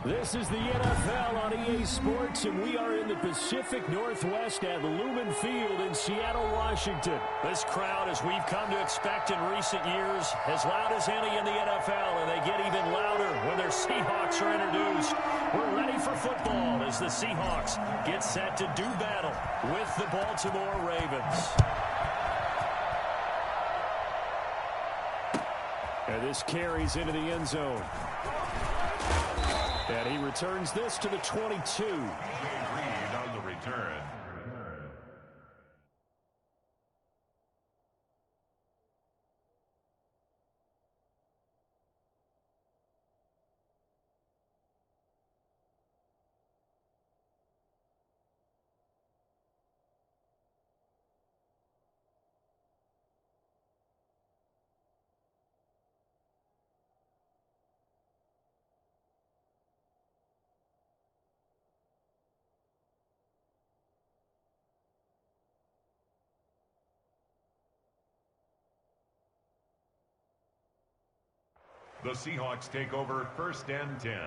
This is the NFL on EA Sports, and we are in the Pacific Northwest at Lumen Field in Seattle, Washington. This crowd, as we've come to expect in recent years, as loud as any in the NFL, and they get even louder when their Seahawks are introduced. We're ready for football as the Seahawks get set to do battle with the Baltimore Ravens. And this carries into the end zone. And he returns this to the 22. Reed on the return. The Seahawks take over 1st and 10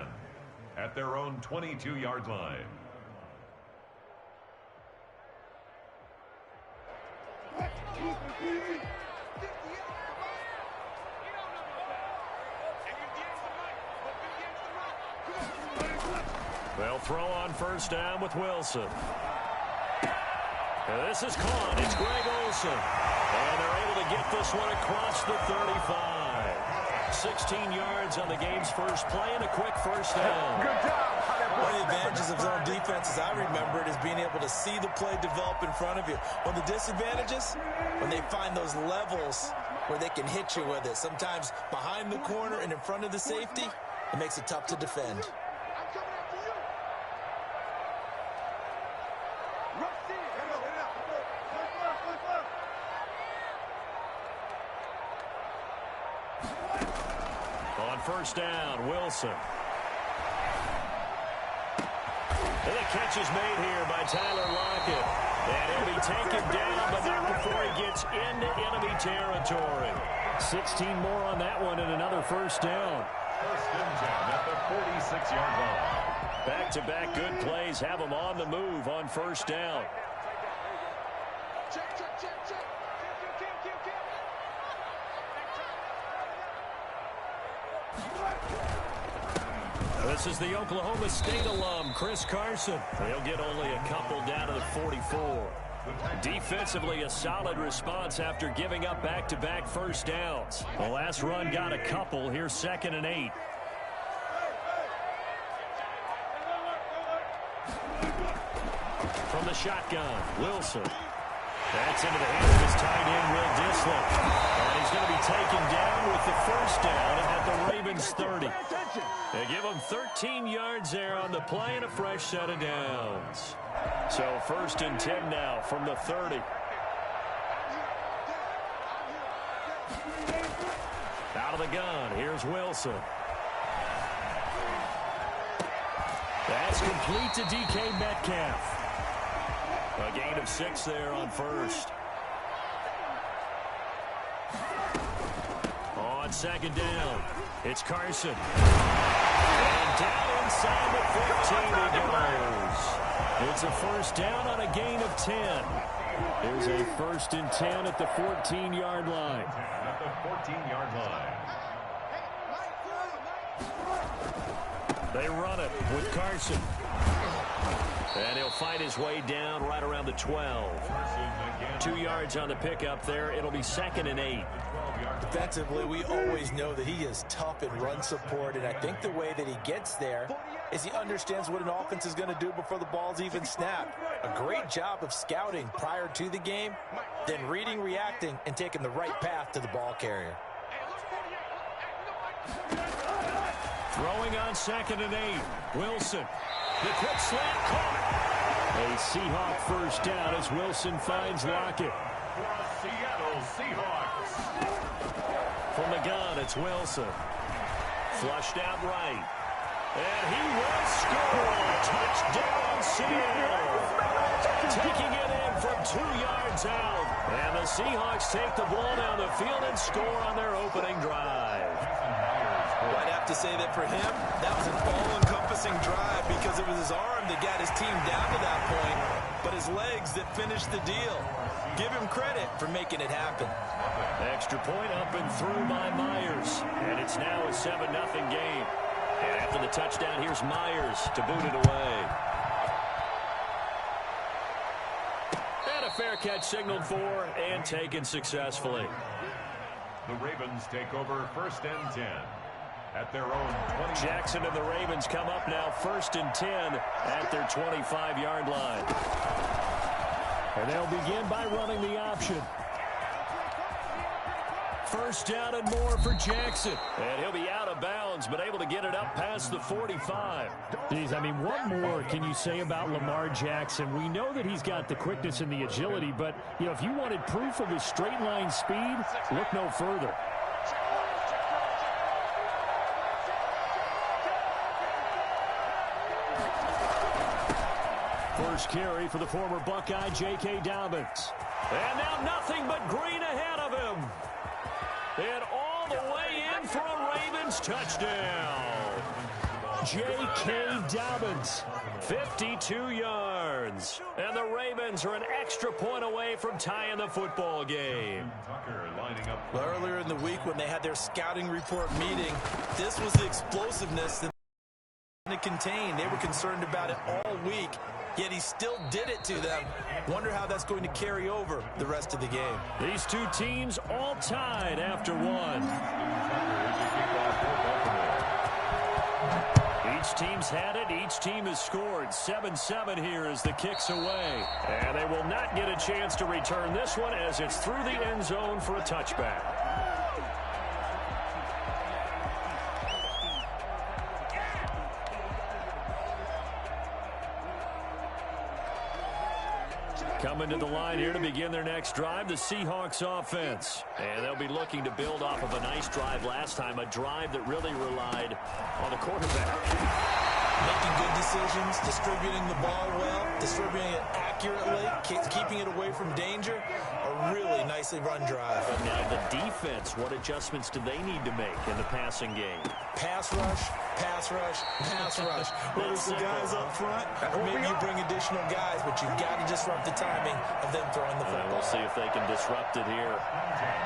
at their own 22-yard line. They'll throw on 1st down with Wilson. And this is caught. It's Greg Olsen. And they're able to get this one across the 35. 16 yards on the game's first play and a quick 1st down. Good job. One of the advantages of zone defense, as I remember it, is being able to see the play develop in front of you. One of the disadvantages, when they find those levels where they can hit you with it. Sometimes behind the corner and in front of the safety, it makes it tough to defend. On 1st down, Wilson. And the catch is made here by Tyler Lockett. And he'll be taken down, but not before he gets into enemy territory. 16 more on that one and another 1st down. 1st and 10 at the 46-yard line. Back-to-back good plays have them on the move on 1st down. This is the Oklahoma State alum, Chris Carson. He'll get only a couple down to the 44. Defensively, a solid response after giving up back-to-back 1st downs. The last run got a couple. Here's 2nd and 8. From the shotgun, Wilson. That's into the hands of his tight end, Will Dissler. And he's going to be taken down with the 1st down at the Ravens 30. They give him 13 yards there on the play and a fresh set of downs. So 1st and 10 now from the 30. Out of the gun, here's Wilson. That's complete to DK Metcalf. A gain of 6 there on 1st. On 2nd down, it's Carson. And down inside the 15 he goes. It's a 1st down on a gain of 10. Here's a 1st and 10 at the 14-yard line. At the 14-yard line. They run it with Carson. And he'll fight his way down right around the 12. 2 yards on the pickup there. It'll be 2nd and 8. Defensively, we always know that he is tough in run support, and I think the way that he gets there is he understands what an offense is going to do before the ball's even snapped. A great job of scouting prior to the game, then reading, reacting, and taking the right path to the ball carrier. Throwing on 2nd and 8. Wilson. The quick slant caught. A Seahawk 1st down as Wilson finds Lockett. Seattle Seahawks. From the gun, it's Wilson. Flushed out right. And he will score. Touchdown, Seattle. Taking it in from 2 yards out. And the Seahawks take the ball down the field and score on their opening drive. Well, I'd have to say that for him, that was an all-encompassing drive because it was his arm that got his team down to that point, but his legs that finished the deal. Give him credit for making it happen. Extra point up and through by Myers. And it's now a 7-0 game. And after the touchdown, here's Myers to boot it away. And a fair catch signaled for and taken successfully. The Ravens take over 1st and 10 at their own 20. Jackson and the Ravens come up now 1st and 10 at their 25-yard line. And they'll begin by running the option. 1st down and more for Jackson. And he'll be out of bounds, but able to get it up past the 45. Geez, I mean, what more can you say about Lamar Jackson? We know that he's got the quickness and the agility, but, you know, if you wanted proof of his straight line speed, look no further. First carry for the former Buckeye, J.K. Dobbins. And now nothing but green ahead of him. And all the way in for a Ravens touchdown. J.K. Dobbins. 52 yards. And the Ravens are an extra point away from tying the football game. Well, earlier in the week when they had their scouting report meeting, this was the explosiveness that they contained. They were concerned about it all week, yet he still did it to them. Wonder how that's going to carry over the rest of the game. These two teams all tied after one. Each team's had it. Each team has scored. 7-7 here as the kick's away. And they will not get a chance to return this one as it's through the end zone for a touchback. Coming to the line here to begin their next drive, the Seahawks offense. And they'll be looking to build off of a nice drive last time, a drive that really relied on the quarterback. Making good decisions, distributing the ball well, distributing it accurately, keeping it away from danger. A really nicely run drive. But now the defense, what adjustments do they need to make in the passing game? Pass rush, pass rush, pass rush. Whether it's the guys up front, or maybe you bring additional guys, but you've got to disrupt the timing of them throwing the football. We'll see if they can disrupt it here.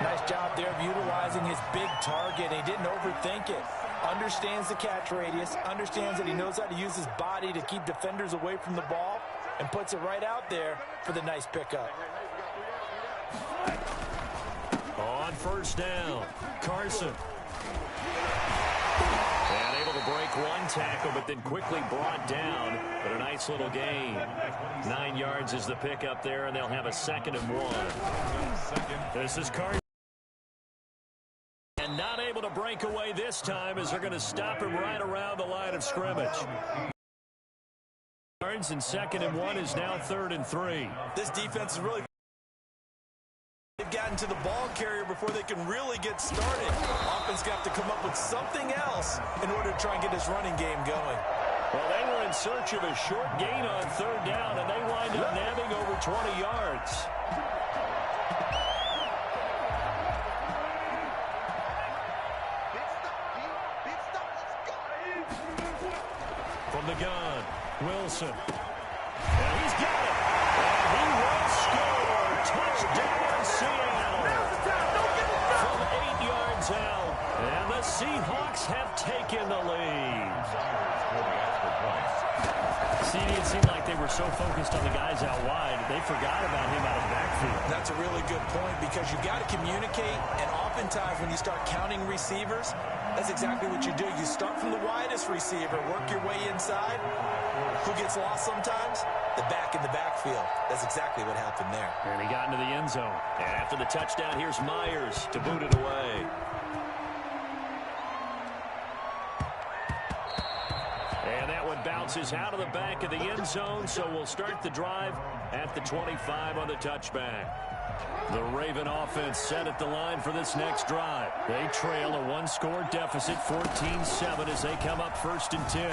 Nice job there of utilizing his big target. He didn't overthink it. Understands the catch radius, understands that he knows how to use his body to keep defenders away from the ball, and puts it right out there for the nice pickup. On 1st down, Carson. And able to break one tackle, but then quickly brought down. But a nice little gain. 9 yards is the pickup there, and they'll have a 2nd and 1. This is Carson. And not able to break away this time as they're going to stop him right around the line of scrimmage. Yards and 2nd and 1 is now 3rd and 3. This defense is really... They've gotten to the ball carrier before they can really get started. Offense got to come up with something else in order to try and get this running game going. Well, they were in search of a short gain on 3rd down, and they wind up nabbing over 20 yards. From the gun, Wilson. And he's got it. And he will score. Touchdown, Seattle. From 8 yards out. And the Seahawks have taken the lead. See, it seemed like they were so focused on the guys out wide, they forgot about him out of the backfield. That's a really good point because you've got to communicate, and oftentimes when you start counting receivers, that's exactly what you do. You start from the widest receiver, work your way inside. Who gets lost sometimes? The back in the backfield. That's exactly what happened there. And he got into the end zone. And after the touchdown, here's Myers to boot it away. And that one bounces out of the back of the end zone, so we'll start the drive at the 25 on the touchback. The Raven offense set at the line for this next drive. They trail a one-score deficit, 14-7, as they come up 1st and 10.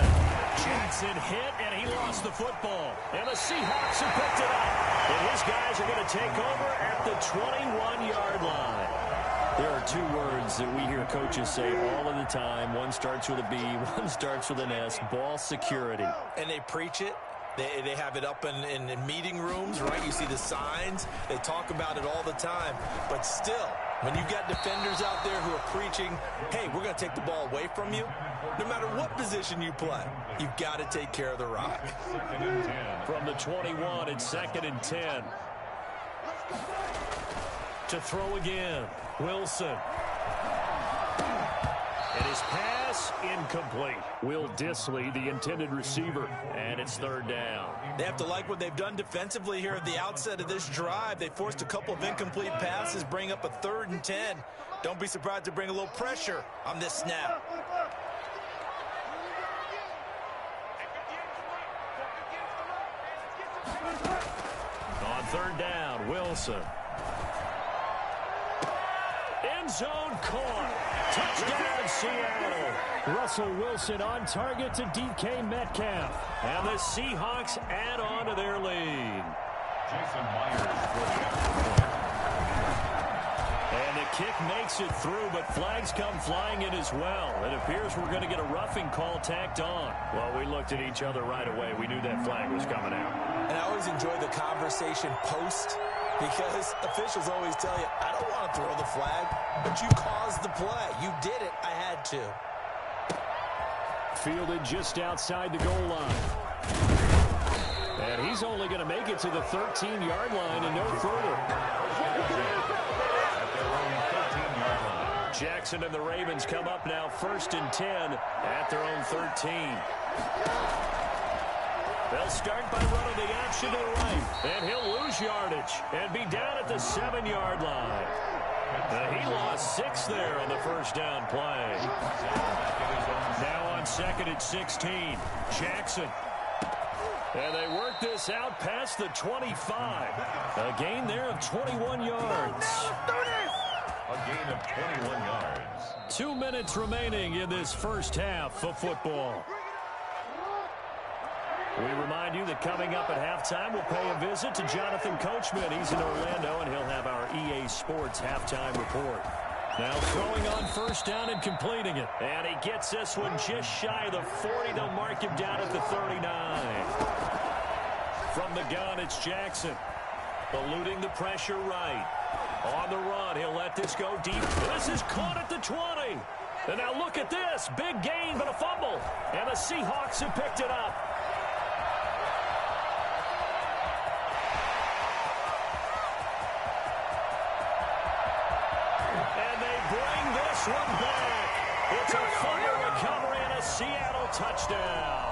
Jackson hit, and he lost the football. And the Seahawks have picked it up. And his guys are going to take over at the 21-yard line. There are two words that we hear coaches say all of the time. One starts with a B, one starts with an S, ball security. And they preach it. They have it up in meeting rooms, right? You see the signs. They talk about it all the time. But still, when you've got defenders out there who are preaching, hey, we're going to take the ball away from you, no matter what position you play, you've got to take care of the rock. From the 21, it's 2nd and 10. To throw again, Wilson. And his pass incomplete. Will Dissly, the intended receiver, and it's 3rd down. They have to like what they've done defensively here at the outset of this drive. They forced a couple of incomplete passes, bring up a 3rd and 10. Don't be surprised to bring a little pressure on this snap. On 3rd down, Wilson. End zone caught. Touchdown, Seattle. Russell Wilson on target to DK Metcalf. And the Seahawks add on to their lead. Jason Myers for the extra point. And the kick makes it through, but flags come flying in as well. It appears we're going to get a roughing call tacked on. Well, we looked at each other right away. We knew that flag was coming out. And I always enjoy the conversation post, because officials always tell you, I don't want to throw the flag, but you caused the play. You did it. I had to. Fielded just outside the goal line. And he's only going to make it to the 13-yard line and no further. Jackson and the Ravens come up now 1st and 10 at their own 13. They'll start by running the option to the right. And he'll lose yardage and be down at the 7-yard line. He lost 6 there on the 1st down play. Now on 2nd and 16, Jackson. And they work this out past the 25. A gain there of 21 yards. A gain of 21 yards. 2 minutes remaining in this first half of football. We remind you that coming up at halftime, we'll pay a visit to Jonathan Coachman. He's in Orlando, and he'll have our EA Sports halftime report. Now throwing on 1st down and completing it. And he gets this one just shy of the 40. They'll mark him down at the 39. From the gun, it's Jackson. Eluding the pressure right. On the run, he'll let this go deep. This is caught at the 20. And now look at this. Big gain, but a fumble. And the Seahawks have picked it up. And they bring this one back. It's a fumble recovery and a Seattle touchdown.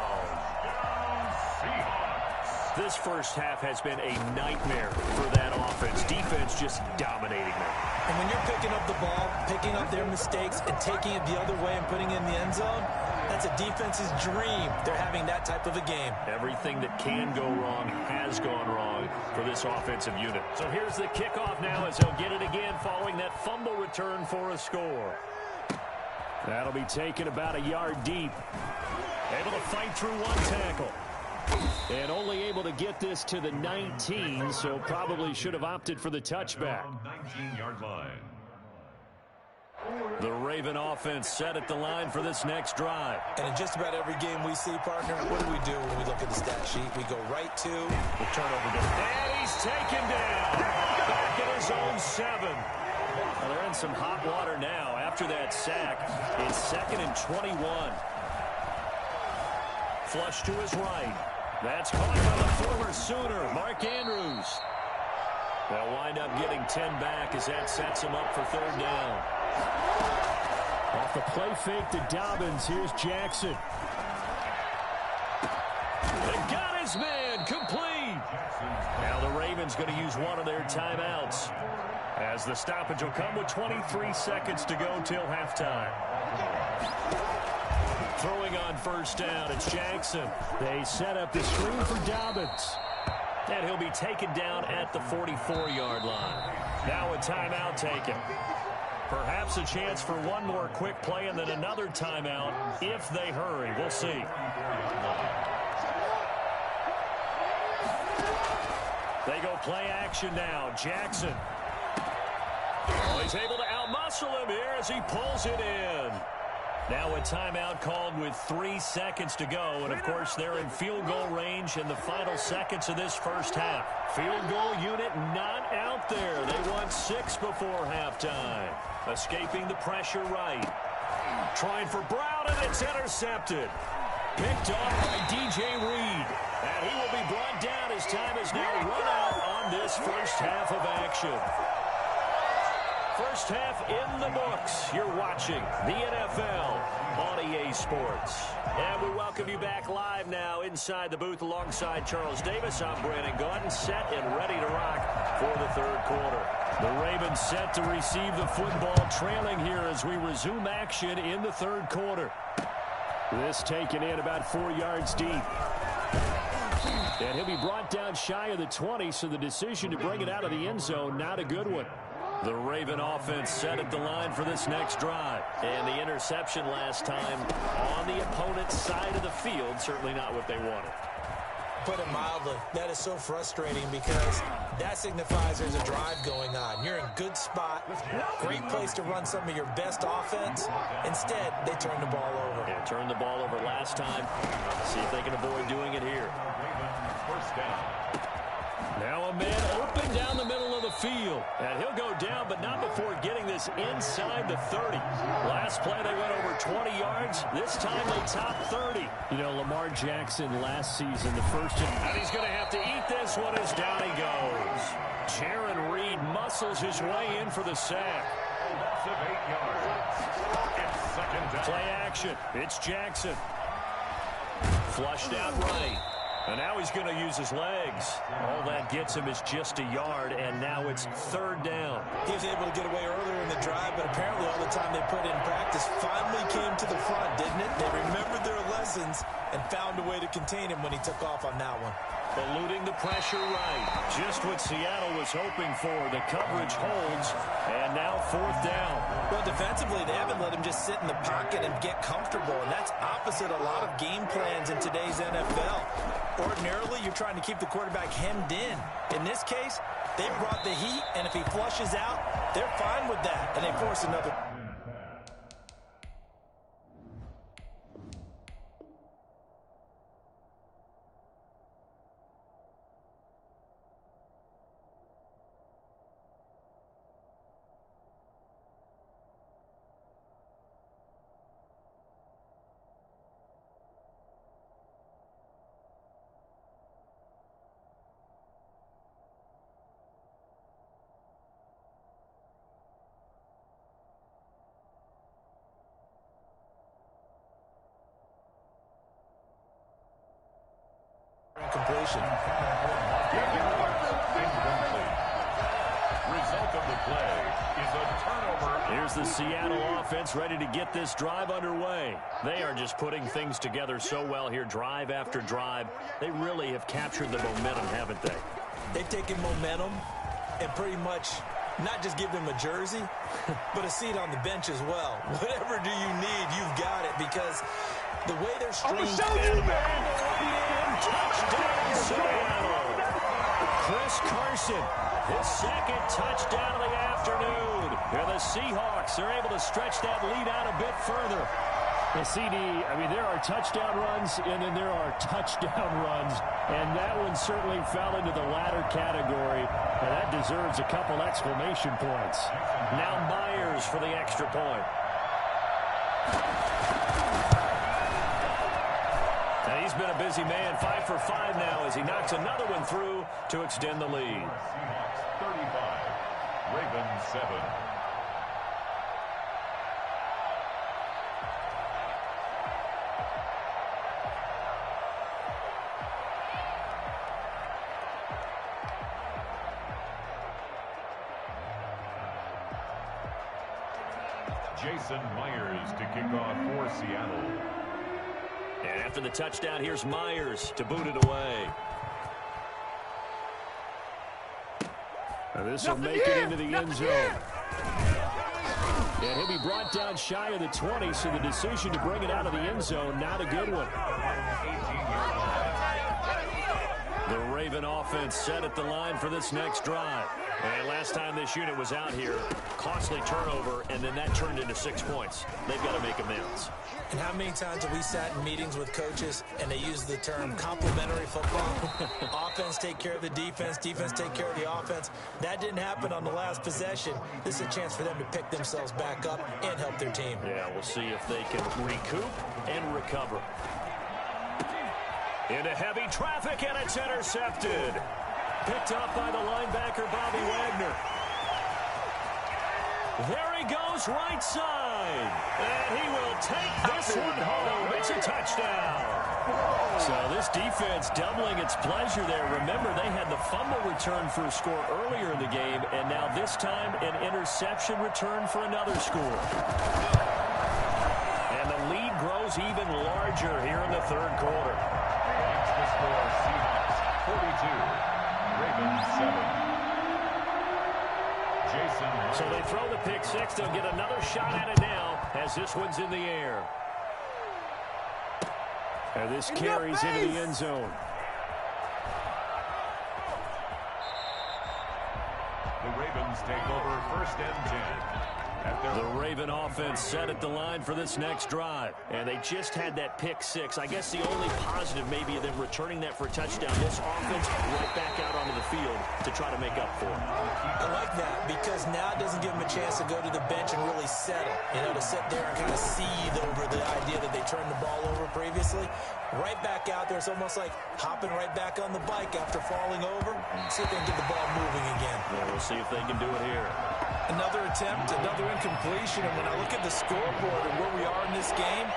This first half has been a nightmare for that offense. Defense just dominating them. And when you're picking up the ball, picking up their mistakes, and taking it the other way and putting it in the end zone, that's a defense's dream. They're having that type of a game. Everything that can go wrong has gone wrong for this offensive unit. So here's the kickoff now as they'll get it again following that fumble return for a score. That'll be taken about a yard deep. Able to fight through one tackle. And only able to get this to the 19, so probably should have opted for the touchback. 19-yard line. The Raven offense set at the line for this next drive. And in just about every game we see, partner, what do we do when we look at the stat sheet? We go right to the turnover. And he's taken down. Back at his own 7. Well, they're in some hot water now after that sack. It's 2nd and 21. Flush to his right. That's caught by the former Sooner, Mark Andrews. They'll wind up getting 10 back as that sets him up for 3rd down. Off the play fake to Dobbins, here's Jackson. They got his man, complete. Now the Ravens going to use one of their timeouts, as the stoppage will come with 23 seconds to go till halftime. Throwing on 1st down, it's Jackson. They set up the screen for Dobbins. And he'll be taken down at the 44-yard line. Now a timeout taken. Perhaps a chance for one more quick play and then another timeout if they hurry. We'll see. They go play action now. Jackson. Oh, he's able to outmuscle wrestle him here as he pulls it in. Now a timeout called with 3 seconds to go. And, of course, they're in field goal range in the final seconds of this first half. Field goal unit not out there. They want 6 before halftime. Escaping the pressure right. Trying for Brown, and it's intercepted. Picked off by DJ Reed. And he will be brought down as time is now run out on this first half of action. First half in the books. You're watching the NFL on EA Sports. And we welcome you back live now inside the booth alongside Charles Davis. I'm Brandon Gaudin, set and ready to rock for the third quarter. The Ravens set to receive the football, trailing here as we resume action in the third quarter. This taken in about 4 yards deep. And he'll be brought down shy of the 20, so the decision to bring it out of the end zone, not a good one. The Raven offense set at the line for this next drive. And the interception last time on the opponent's side of the field, certainly not what they wanted. Put it mildly, that is so frustrating because that signifies there's a drive going on. You're in good spot, great place to run some of your best offense. Instead, they turn the ball over. Yeah, turned the ball over last time. See if they can avoid doing it here. First down. Now a man open down the middle of the field. And he'll go down, but not before getting this inside the 30. Last play, they went over 20 yards. This time, they top 30. You know, Lamar Jackson last season, the first... And he's going to have to eat this one as down he goes. Jaron Reed muscles his way in for the sack. Loss of 8 yards. It's second down. Play action. It's Jackson. Flushed out right. And now he's going to use his legs. All that gets him is just a yard, and now it's third down. He was able to get away earlier in the drive, but apparently all the time they put in practice finally came to the front, didn't it? They remembered their lessons and found a way to contain him when he took off on that one. Eluding the pressure right. Just what Seattle was hoping for. The coverage holds, and now fourth down. Well, defensively, they haven't let him just sit in the pocket and get comfortable, and that's opposite a lot of game plans in today's NFL. Ordinarily, you're trying to keep the quarterback hemmed in. In this case, they brought the heat, and if he flushes out, they're fine with that, and they force another. Completion. Result of the play is a turnover. Here's the Seattle offense ready to get this drive underway. They are just putting things together so well here, drive after drive. They really have captured the momentum, haven't they? They've taken momentum and pretty much not just give them a jersey, but a seat on the bench as well. Whatever do you need, you've got it, because the way they're stringing... Touchdown, Seattle. Chris Carson, his second touchdown of the afternoon. And the Seahawks are able to stretch that lead out a bit further. The CD, I mean, there are touchdown runs, and then there are touchdown runs. And that one certainly fell into the latter category. And that deserves a couple exclamation points. Now Myers for the extra point. And he's been a busy man, 5 for 5 now as he knocks another one through to extend the lead. Seahawks 35, Ravens 7. Jason Myers to kick off for Seattle. And after the touchdown, here's Myers to boot it away. And this will make it into the end zone. And he'll be brought down shy of the 20, so the decision to bring it out of the end zone, not a good one. The Raven offense set at the line for this next drive. And last time this unit was out here, costly turnover, and then that turned into 6 points. They've got to make amends. And how many times have we sat in meetings with coaches and they use the term complementary football? Offense take care of the defense, defense take care of the offense. That didn't happen on the last possession. This is a chance for them to pick themselves back up and help their team. Yeah, we'll see if they can recoup and recover. Into heavy traffic, and it's intercepted. Picked up by the linebacker, Bobby Wagner. There he goes, right side. And he will take this one home. It's a touchdown. So this defense doubling its pleasure there. Remember, they had the fumble return for a score earlier in the game, and now this time an interception return for another score. And the lead grows even larger here in the third quarter. The score, Seahawks 42, Ravens 7. Jason. So they throw the pick six. They'll get another shot at it now as this one's in the air. And this carries into the end zone. The Ravens take over 1st and 10. The Raven offense set at the line for this next drive. And they just had that pick six. I guess the only positive maybe of them returning that for a touchdown. This offense right back out onto the field to try to make up for it. I like that because now it doesn't give them a chance to go to the bench and really settle. You know, to sit there and kind of seethe over the idea that they turned the ball over previously. Right back out there. It's almost like hopping right back on the bike after falling over. See if they can get the ball moving again. Yeah, we'll see if they can do it here. Another attempt, another incompletion, and when I look at the scoreboard and where we are in this game,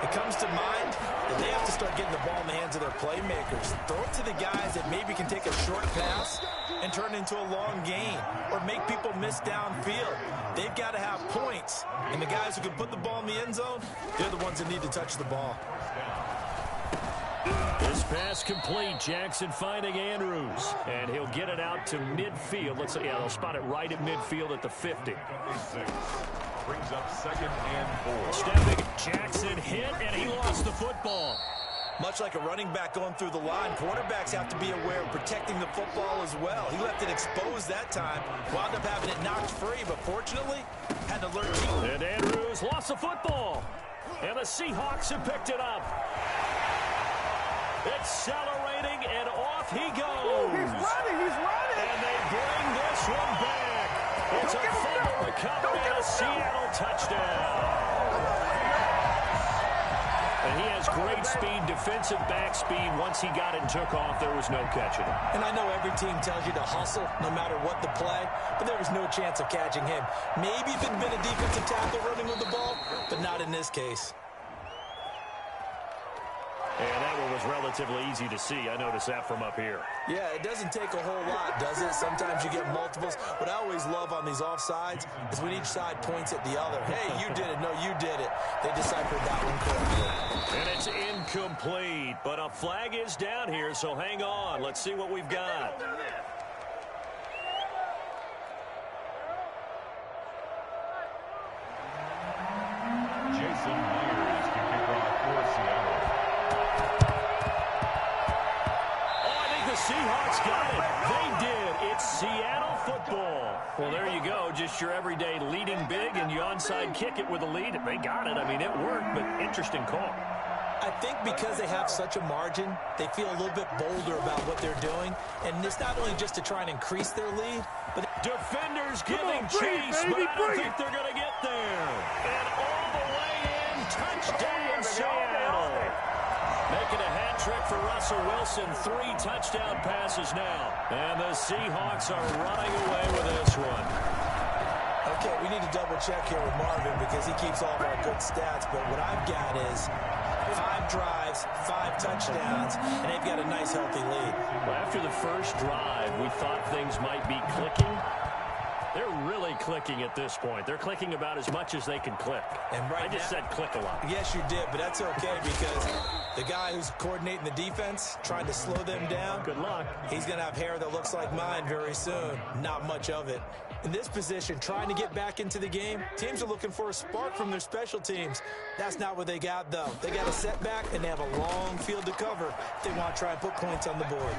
it comes to mind that they have to start getting the ball in the hands of their playmakers. Throw it to the guys that maybe can take a short pass and turn it into a long gain or make people miss downfield. They've got to have points, and the guys who can put the ball in the end zone, they're the ones that need to touch the ball. This pass complete. Jackson finding Andrews. And he'll get it out to midfield. Let's say, yeah, they'll spot it right at midfield at the 50. Brings up 2nd and 4. Stepping, Jackson hit, and he lost the football. Much like a running back going through the line, quarterbacks have to be aware of protecting the football as well. He left it exposed that time, wound up having it knocked free, but fortunately, had to learn to. And Andrews lost the football. And the Seahawks have picked it up. Accelerating, and off he goes. He's running. And they bring this one back. It's a fumble recovery and a Seattle touchdown. And he has great speed, defensive back speed. Once he got it and took off, there was no catching him. And I know every team tells you to hustle no matter what the play, but there was no chance of catching him. Maybe if it had been a defensive tackle running with the ball, but not in this case. And that one was relatively easy to see. I noticed that from up here. Yeah, it doesn't take a whole lot, does it? Sometimes you get multiples. What I always love on these offsides is when each side points at the other. Hey, you did it. No, you did it. They deciphered that one correctly. And it's incomplete. But a flag is down here, so hang on. Let's see what we've got. Jason Myers to kick off for Seattle. The Seahawks got it. They did. It's Seattle football. Well, there you go. Just your everyday leading big, and you onside kick it with a lead. They got it. I mean, it worked, but interesting call. I think because they have such a margin, they feel a little bit bolder about what they're doing. And it's not only just to try and increase their lead, but defenders giving chase, but I don't think they're going to get there. And all the way in, touchdown Seattle. Making a hat trick for Russell Wilson. 3 touchdown passes now. And the Seahawks are running away with this one. Okay, we need to double check here with Marvin because he keeps all of our good stats. But what I've got is 5 drives, 5 touchdowns, and they've got a nice healthy lead. Well, after the first drive, we thought things might be clicking. They're really clicking at this point. They're clicking about as much as they can click. And right I just said click a lot. Yes, you did, but that's okay because the guy who's coordinating the defense, trying to slow them down, good luck. He's going to have hair that looks like mine very soon. Not much of it. In this position, trying to get back into the game, teams are looking for a spark from their special teams. That's not what they got, though. They got a setback, and they have a long field to cover if they want to try and put points on the board.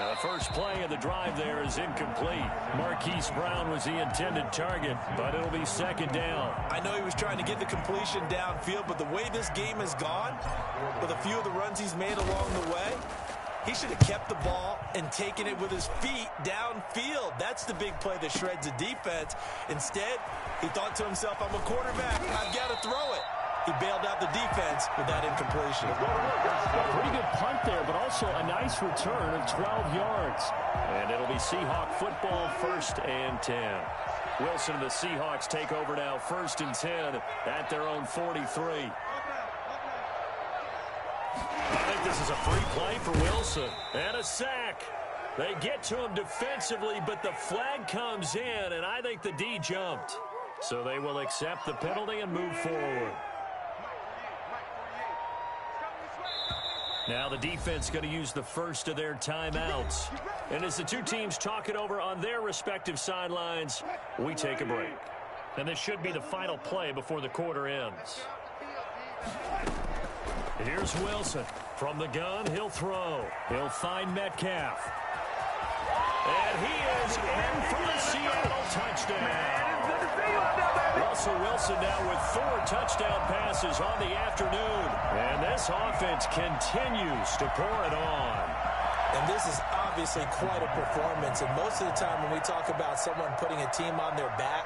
The first play of the drive there is incomplete. Marquise Brown was the intended target, but it'll be second down. I know he was trying to get the completion downfield, but the way this game has gone, with a few of the runs he's made along the way, he should have kept the ball and taken it with his feet downfield. That's the big play that shreds the defense. Instead, he thought to himself, I'm a quarterback, I've got to throw it. He bailed out the defense with that incompletion. A pretty good punt there, but also a nice return of 12 yards. And it'll be Seahawk football, 1st and 10. Wilson and the Seahawks take over now, 1st and 10 at their own 43. I think this is a free play for Wilson. And a sack. They get to him defensively, but the flag comes in, and I think the D jumped. So they will accept the penalty and move forward. Now the defense going to use the first of their timeouts. And as the two teams talk it over on their respective sidelines, we take a break. And this should be the final play before the quarter ends. Here's Wilson. From the gun, he'll throw. He'll find Metcalf. And he is in for the Seattle touchdown. Russell Wilson now with 4 touchdown passes on the afternoon. And this offense continues to pour it on. And this is obviously quite a performance. And most of the time when we talk about someone putting a team on their back,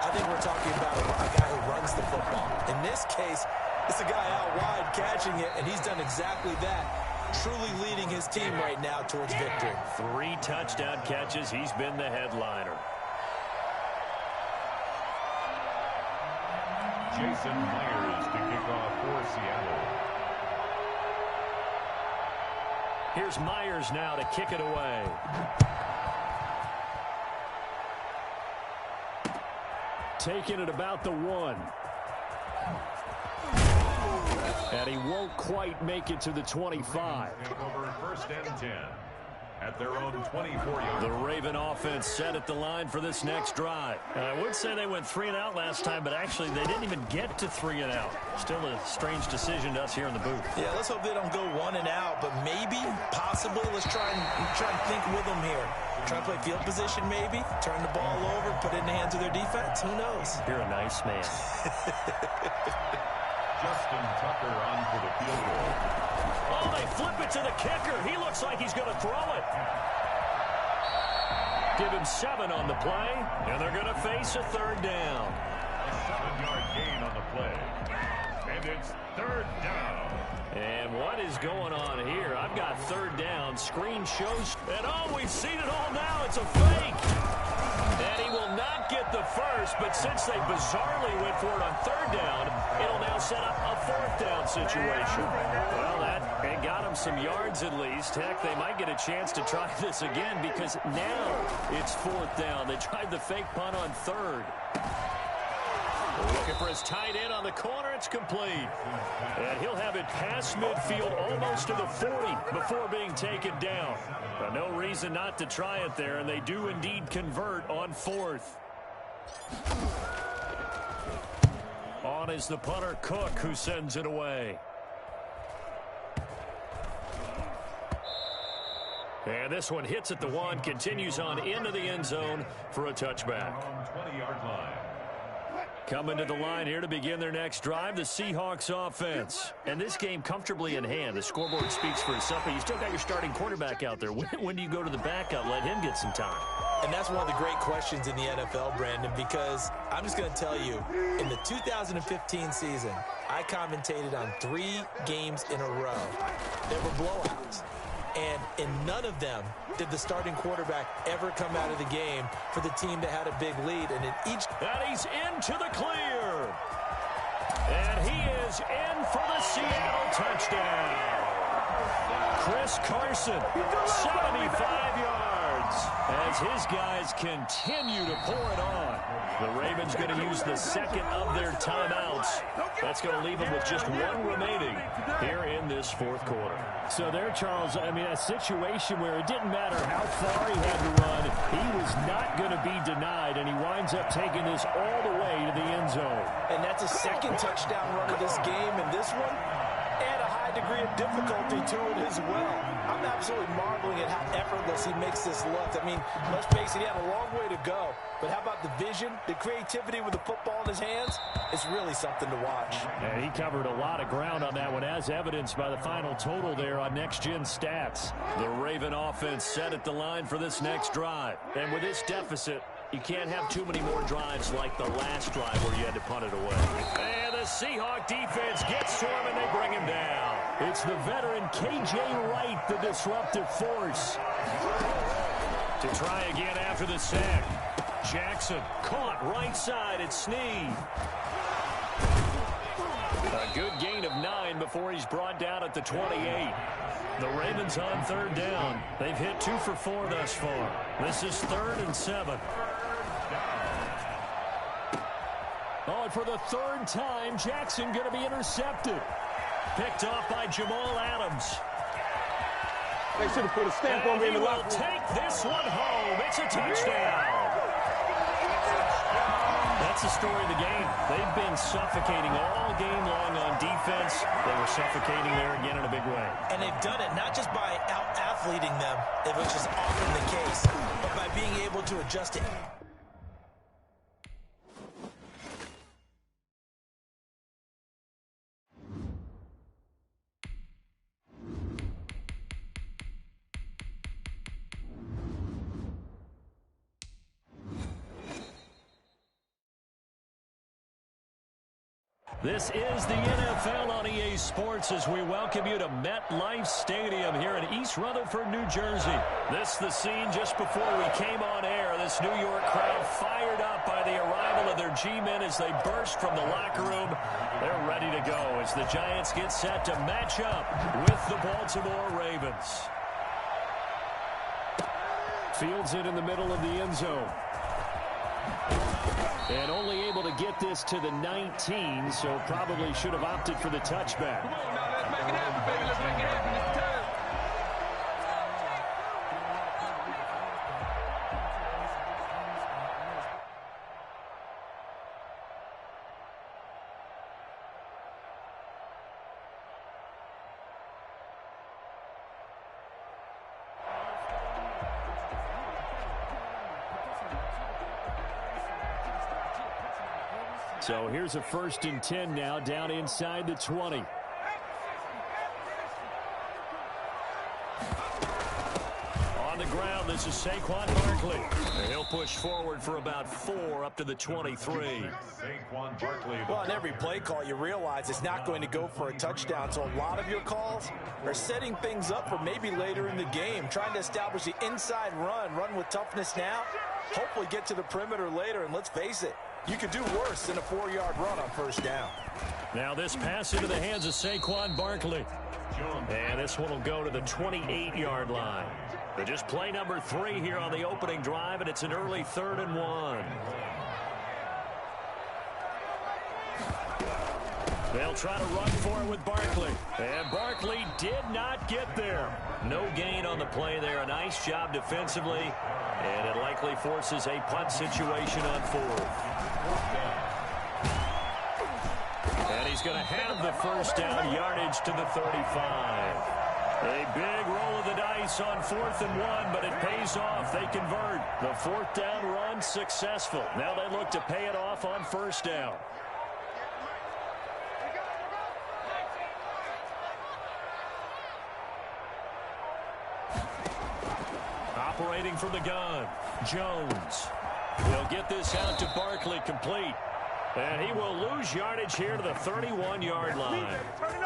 I think we're talking about a guy who runs the football. In this case, it's a guy out wide catching it, and he's done exactly that, truly leading his team right now towards victory. 3 touchdown catches. He's been the headliner. Jason Myers to kick off for Seattle. Here's Myers now to kick it away. Taking it about the 1. And he won't quite make it to the 25. Over 1st and 10 at their own 24-yard. The Raven offense set at the line for this next drive. I would say they went 3 and out last time, but actually they didn't even get to 3 and out. Still a strange decision to us here in the booth. Yeah, let's hope they don't go 1 and out, but maybe, possibly, let's try and think with them here. Try to play field position maybe, turn the ball over, put it in the hands of their defense. Who knows? You're a nice man. Justin Tucker on for the field goal. Oh, they flip it to the kicker. He looks like he's going to throw it. Give him 7 on the play, and they're going to face a 3rd down. A 7-yard gain on the play. And it's 3rd down. And what is going on here? I've got 3rd down. Screen shows. And oh, we've seen it all now. It's a fake. And he will not get the first, but since they bizarrely went for it on 3rd down, it'll now set up a 4th down situation. Well, it got them some yards at least. Heck, they might get a chance to try this again because now it's 4th down. They tried the fake punt on 3rd. Looking for his tight end on the corner. It's complete. And he'll have it past midfield almost to the 40 before being taken down. But no reason not to try it there, and they do indeed convert on 4th. On is the punter, Cook, who sends it away. And this one hits at the 1, continues on into the end zone for a touchback. 20-yard line. Coming to the line here to begin their next drive, the Seahawks offense. And this game comfortably in hand. The scoreboard speaks for itself, but you still got your starting quarterback out there. When do you go to the backup, let him get some time? And that's one of the great questions in the NFL, Brandon, because I'm just going to tell you, in the 2015 season, I commentated on 3 games in a row. There were blowouts. And in none of them did the starting quarterback ever come out of the game for the team that had a big lead. And in each... And he's into the clear. And he is in for the Seattle touchdown. Chris Carson, 75 yards, as his guys continue to pour it on. The Ravens going to use the 2nd of their timeouts. That's going to leave them with just 1 remaining here in this 4th quarter. So there, Charles, I mean, a situation where it didn't matter how far he had to run, he was not going to be denied, and he winds up taking this all the way to the end zone. And that's a 2nd touchdown run of this game, and this one, and a high high degree of difficulty to it as well. I'm absolutely marveling at how effortless he makes this look. I mean, let's face it, he had a long way to go. But how about the vision, the creativity with the football in his hands? It's really something to watch. And he covered a lot of ground on that one, as evidenced by the final total there on Next Gen Stats. The Raven offense set at the line for this next drive. And with this deficit, you can't have too many more drives like the last drive where you had to punt it away. And the Seahawk defense gets to him, and they bring him down. It's the veteran K.J. Wright, the disruptive force. To try again after the sack. Jackson caught right side at Snead. A good gain of 9 before he's brought down at the 28. The Ravens on third down. They've hit 2 for 4 thus far. This is 3rd and 7. Oh, and for the 3rd time, Jackson going to be intercepted. Picked off by Jamal Adams. They should have put a stamp on me in the locker room. He will take this one home. It's a touchdown. That's the story of the game. They've been suffocating all game long on defense. They were suffocating there again in a big way. And they've done it not just by out-athleting them, which is often the case, but by being able to adjust it. This is the NFL on EA Sports as we welcome you to MetLife Stadium here in East Rutherford, New Jersey. This is the scene just before we came on air. This New York crowd fired up by the arrival of their G-men as they burst from the locker room. They're ready to go as the Giants get set to match up with the Baltimore Ravens. Fields it in the middle of the end zone. And only able to get this to the 19, so probably should have opted for the touchback. Come on now, let's make it happen, baby. Let's make it happen. It's time. So here's a 1st and 10 now, down inside the 20. On the ground, this is Saquon Barkley. And he'll push forward for about 4 up to the 23. Saquon Barkley. Well, on every play call, you realize it's not going to go for a touchdown. So a lot of your calls are setting things up for maybe later in the game, trying to establish the inside run with toughness now, hopefully get to the perimeter later. And let's face it, you could do worse than a 4-yard run on 1st down. Now this pass into the hands of Saquon Barkley. And this one will go to the 28-yard line. But just play number 3 here on the opening drive, and it's an early 3rd and 1. They'll try to run for it with Barkley. And Barkley did not get there. No gain on the play there. A nice job defensively. And it likely forces a punt situation on 4th. And he's going to have the 1st down, yardage to the 35. A big roll of the dice on 4th and 1, but it pays off. They convert. The 4th down run successful. Now they look to pay it off on 1st down. Operating from the gun, Jones. He'll get this out to Barkley complete. And he will lose yardage here to the 31-yard line.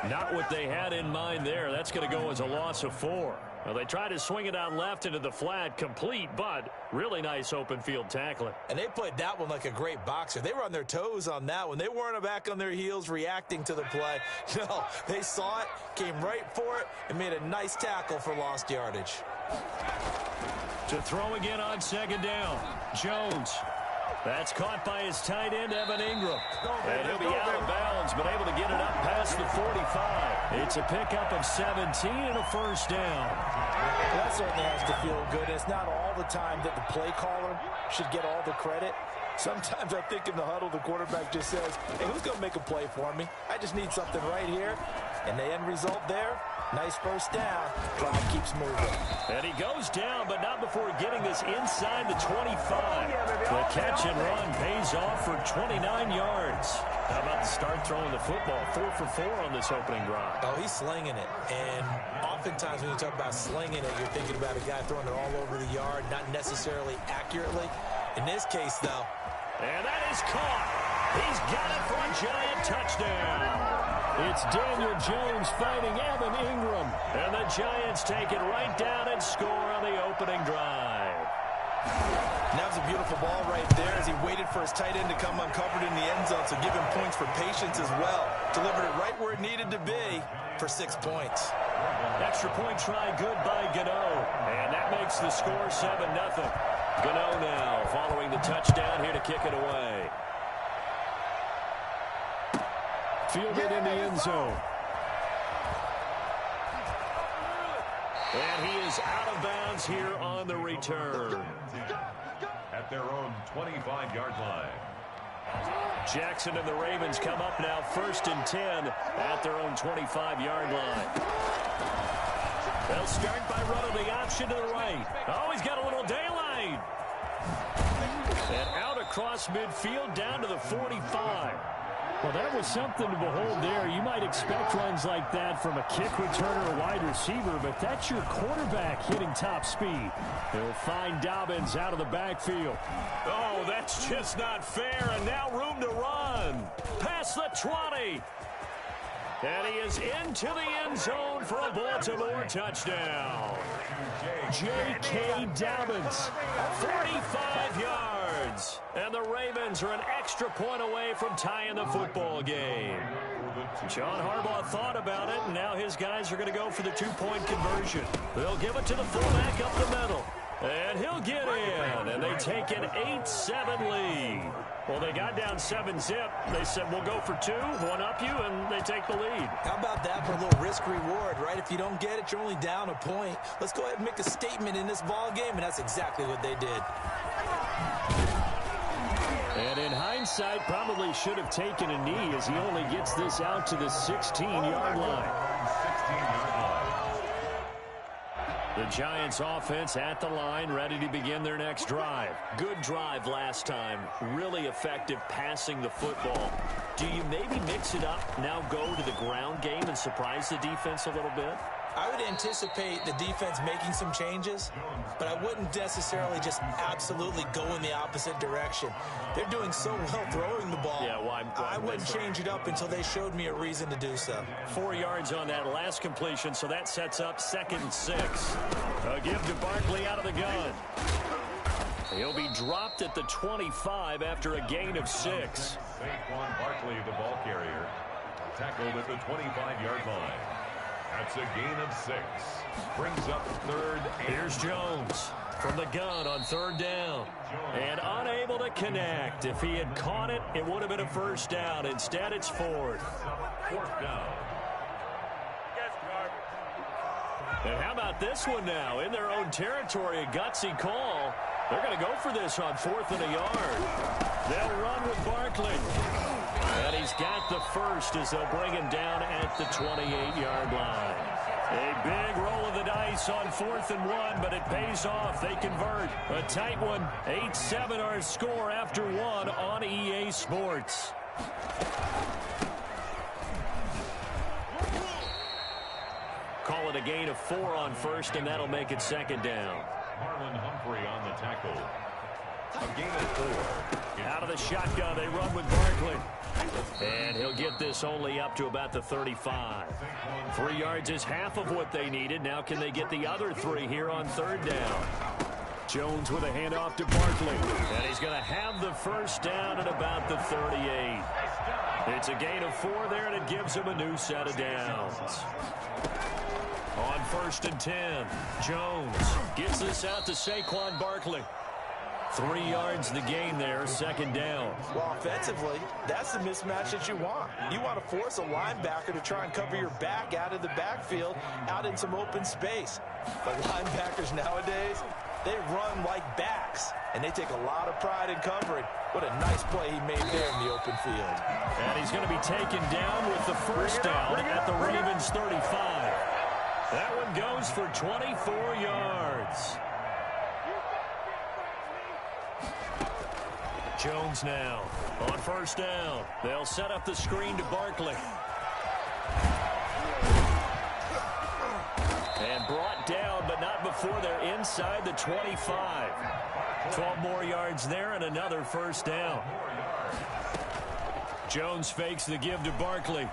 Not what they had in mind there. That's going to go as a loss of 4. Well, they tried to swing it out left into the flat, complete, but really nice open field tackling. And they played that one like a great boxer. They were on their toes on that one. They weren't back on their heels reacting to the play. No, they saw it, came right for it, and made a nice tackle for lost yardage. To throw again on 2nd down, Jones. That's caught by his tight end, Evan Ingram. And he'll be out of bounds, but able to get it up past the 45. It's a pickup of 17 and a 1st down. Well, that certainly has to feel good. It's not all the time that the play caller should get all the credit. Sometimes I think in the huddle, the quarterback just says, hey, who's going to make a play for me? I just need something right here. And the end result there, nice first down. Drive keeps moving. And he goes down, but not before getting this inside the 25. The catch and run pays off for 29 yards. How about the start throwing the football? 4 for 4 on this opening drive. Oh, he's slinging it. And oftentimes when you talk about slinging it, you're thinking about a guy throwing it all over the yard, not necessarily accurately. In this case, though. And that is caught. He's got it for a giant touchdown. It's Daniel Jones fighting Evan Ingram. And the Giants take it right down and score on the opening drive. That was a beautiful ball right there as he waited for his tight end to come uncovered in the end zone, so give him points for patience as well. Delivered it right where it needed to be for 6 points. Extra point try good by Gano. And that makes the score 7-0. Gano now following the touchdown here to kick it away. Fielded in the end zone. And he is out of bounds here on the return. At their own 25-yard line. Jackson and the Ravens come up now 1st and 10 at their own 25-yard line. They'll start by running the option to the right. Oh, he's got a little daylight. And out across midfield down to the 45. Well, that was something to behold there. You might expect runs like that from a kick returner or wide receiver, but that's your quarterback hitting top speed. He'll find Dobbins out of the backfield. Oh, that's just not fair, and now room to run. Past the 20. And he is into the end zone for a Baltimore touchdown. J.K. Dobbins, 45 yards. And the Ravens are an extra point away from tying the football game. John Harbaugh thought about it, and now his guys are going to go for the 2-point conversion. They'll give it to the fullback up the middle. And he'll get in, and they take an 8-7 lead. Well, they got down 7-zip. They said, we'll go for 2, one up you, and they take the lead. How about that for a little risk-reward, right? If you don't get it, you're only down a point. Let's go ahead and make a statement in this ball game, and that's exactly what they did. And in hindsight, probably should have taken a knee as he only gets this out to the 16-yard line. 16-yard line. The Giants offense at the line, ready to begin their next drive. Good drive last time. Really effective passing the football. Do you maybe mix it up, now go to the ground game and surprise the defense a little bit? I would anticipate the defense making some changes, but I wouldn't necessarily just absolutely go in the opposite direction. They're doing so well throwing the ball. Yeah, why I wouldn't change it up until they showed me a reason to do so. 4 yards on that last completion, so that sets up 2nd and 6. A give to Barkley out of the gun. He'll be dropped at the 25 after a gain of 6. Saquon Barkley, the ball carrier, tackled at the 25-yard line. That's a gain of 6. Brings up 3rd. Here's Jones from the gun on 3rd down. And unable to connect. If he had caught it, it would have been a 1st down. Instead, it's 4th. 4th down. And how about this one now? In their own territory, a gutsy call. They're going to go for this on 4th and a yard. They'll run with Barkley. And he's got the 1st as they'll bring him down at the 28-yard line. A big roll of the dice on 4th and 1, but it pays off. They convert. A tight one. 8-7 our score after 1 on EA Sports. Call it a gain of 4 on 1st, and that'll make it 2nd down. Marlon Humphrey on the tackle. A gain of 4. Out of the shotgun, they run with Barkley. And he'll get this only up to about the 35. 3 yards is half of what they needed. Now can they get the other 3 here on 3rd down? Jones with a handoff to Barkley. And he's going to have the 1st down at about the 38. It's a gain of 4 there, and it gives him a new set of downs. On 1st and 10, Jones gets this out to Saquon Barkley. 3 yards the gain there, 2nd down. Well, offensively, that's the mismatch that you want. You want to force a linebacker to try and cover your back out of the backfield, out in some open space. But linebackers nowadays, They run like backs, and they take a lot of pride in covering. What a nice play he made there in the open field. And he's going to be taken down with the first down at the Ravens 35. That one goes for 24 yards. Jones now on first down. They'll set up the screen to Barkley. And brought down, but not before they're inside the 25. 12 more yards there and another first down. Jones fakes the give to Barkley.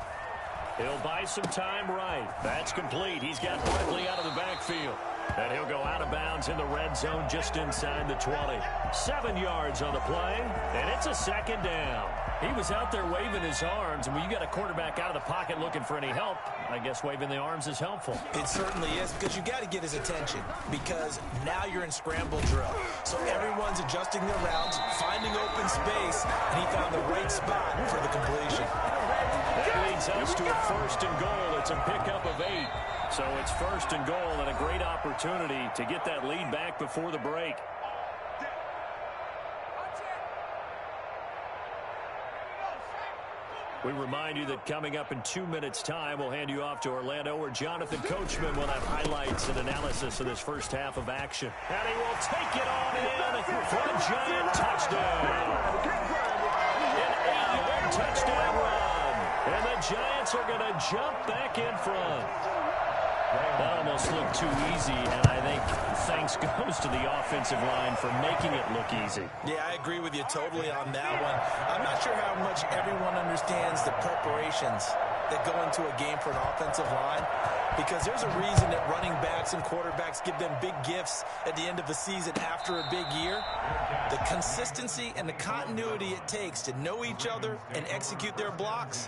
He'll buy some time right. That's complete. He's got Barkley out of the backfield. And he'll go out of bounds in the red zone just inside the 20. 7 yards on the play, and it's a second down. He was out there waving his arms, and when you got a quarterback out of the pocket looking for any help, I guess waving the arms is helpful. It certainly is, because you got to get his attention, because now you're in scramble drill. So everyone's adjusting their routes, finding open space, and he found the right spot for the completion. That leads us to a first and goal. It's a pickup of 8. So it's first and goal and a great opportunity to get that lead back before the break. We remind you that coming up in 2 minutes' time, we'll hand you off to Orlando, where Jonathan Coachman will have highlights and analysis of this first half of action. And he will take it on in for a giant touchdown. An 8-yard touchdown run. And the Giants are going to jump back in front. That almost looked too easy, and I think thanks goes to the offensive line for making it look easy. Yeah, I agree with you totally on that one. I'm not sure how much everyone understands the preparations that go into a game for an offensive line, because there's a reason that running backs and quarterbacks give them big gifts at the end of the season after a big year. The consistency and the continuity it takes to know each other and execute their blocks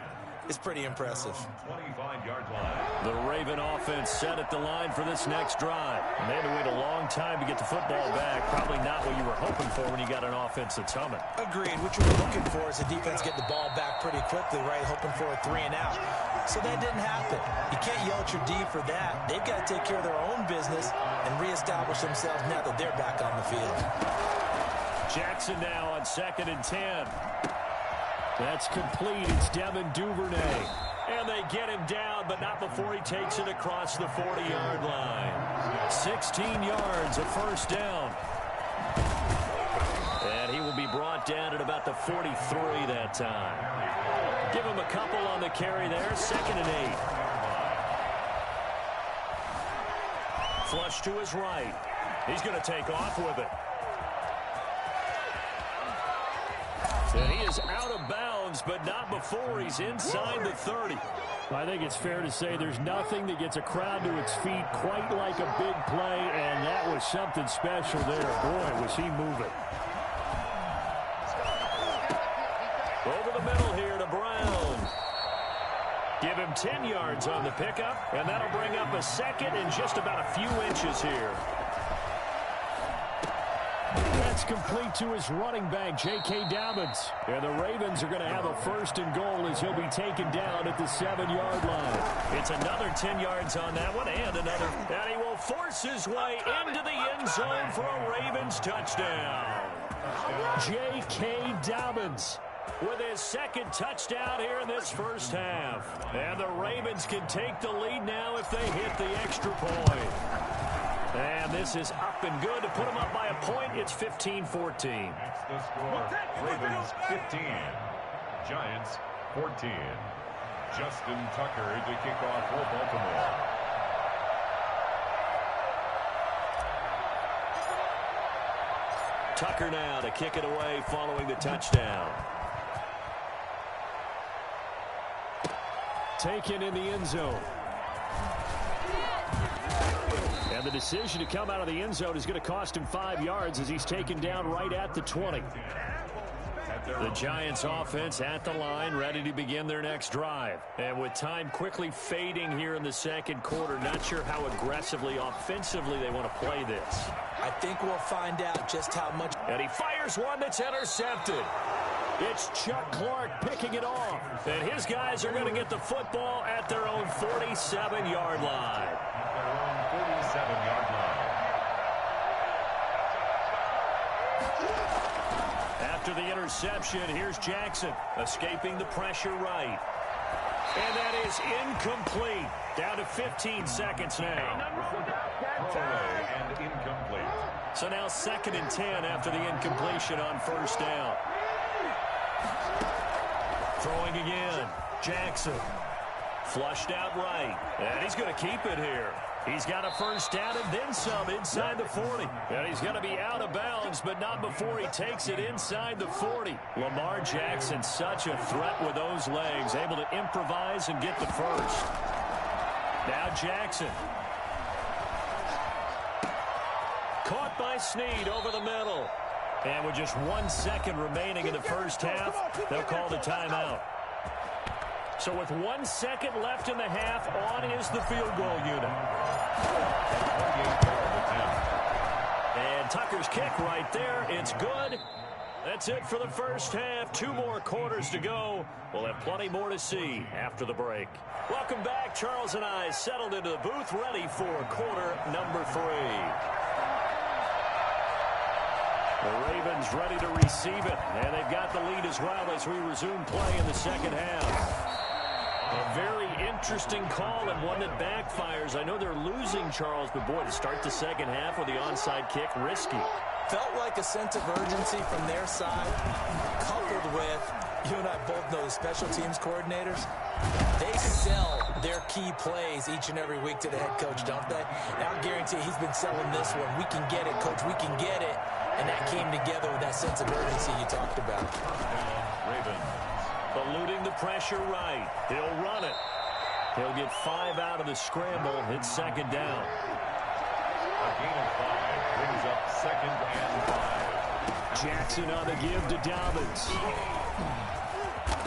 is pretty impressive. 25-yard line. The Raven offense set at the line for this next drive. And they had to wait a long time to get the football back. Probably not what you were hoping for when you got an offense that's humming. Agreed. What you were looking for is the defense get the ball back pretty quickly, right? Hoping for a 3 and out. So that didn't happen. You can't yell at your D for that. They've got to take care of their own business and reestablish themselves now that they're back on the field. Jackson now on 2nd and 10. That's complete. It's Devin Duvernay. And they get him down, but not before he takes it across the 40-yard line. 16 yards, a first down. And he will be brought down at about the 43 that time. Give him a couple on the carry there. 2nd and 8. Flush to his right. He's going to take off with it. And he is out of bounds, but not before he's inside the 30. I think it's fair to say there's nothing that gets a crowd to its feet quite like a big play, and that was something special there. Boy, was he moving. Over the middle here to Brown. Give him 10 yards on the pickup, and that'll bring up a second and just about a few inches here. That's complete to his running back, J.K. Dobbins. And the Ravens are going to have a first and goal as he'll be taken down at the 7-yard line. It's another 10 yards on that one and another. And he will force his way into the end zone for a Ravens touchdown. J.K. Dobbins with his second touchdown here in this first half. And the Ravens can take the lead now if they hit the extra point. And this is up and good to put them up by a point. It's 15-14. That's the score. Ravens 15. Giants 14. Justin Tucker to kick off for Baltimore. Tucker now to kick it away following the touchdown. Taken in the end zone. And the decision to come out of the end zone is going to cost him 5 yards as he's taken down right at the 20. The Giants offense at the line, ready to begin their next drive. And with time quickly fading here in the second quarter, not sure how aggressively, offensively they want to play this. I think we'll find out just how much. And he fires one that's intercepted. It's Chuck Clark picking it off. And his guys are going to get the football at their own 47-yard line. 47-yard line. After the interception, here's Jackson, escaping the pressure right. And that is incomplete. Down to 15 seconds now. Throwaway and incomplete. So now 2nd and 10 after the incompletion on 1st down. Throwing again. Jackson. Flushed out right. And he's going to keep it here. He's got a 1st down and then some inside the 40. And he's going to be out of bounds, but not before he takes it inside the 40. Lamar Jackson, such a threat with those legs, able to improvise and get the 1st. Now Jackson. Caught by Snead over the middle. And with just 1 second remaining in the 1st half, they'll call the timeout. So with 1 second left in the half, on is the field goal unit. And Tucker's kick right there. It's good. That's it for the 1st half. 2 more quarters to go. We'll have plenty more to see after the break. Welcome back. Charles and I settled into the booth, ready for quarter number 3. The Ravens ready to receive it, and they've got the lead as well as we resume play in the 2nd half. A very interesting call and one that backfires. I know they're losing, Charles, but boy, to start the 2nd half with the onside kick, risky. Felt like a sense of urgency from their side, coupled with, you and I both know the special teams coordinators. They sell their key plays each and every week to the head coach, don't they? And I'll guarantee he's been selling this one. We can get it, coach, we can get it. And that came together with that sense of urgency you talked about. Ravens. Eluding the pressure right. He'll run it. He'll get 5 out of the scramble. It's 2nd down. A gain of 5 brings up 2nd and 5. Jackson on the give to Dobbins.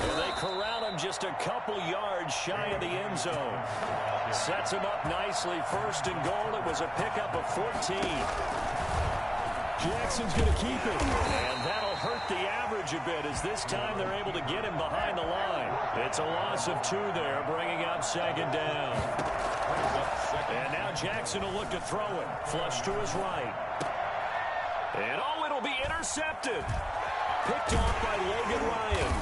And they corral him just a couple yards shy of the end zone. Sets him up nicely. 1st and goal. It was a pickup of 14. Jackson's going to keep it. And that'll hurt the average a bit as this time they're able to get him behind the line. It's a loss of 2 there, bringing up 2nd down. And now Jackson will look to throw it. Flush to his right. And oh, it'll be intercepted. Picked off by Logan Ryan.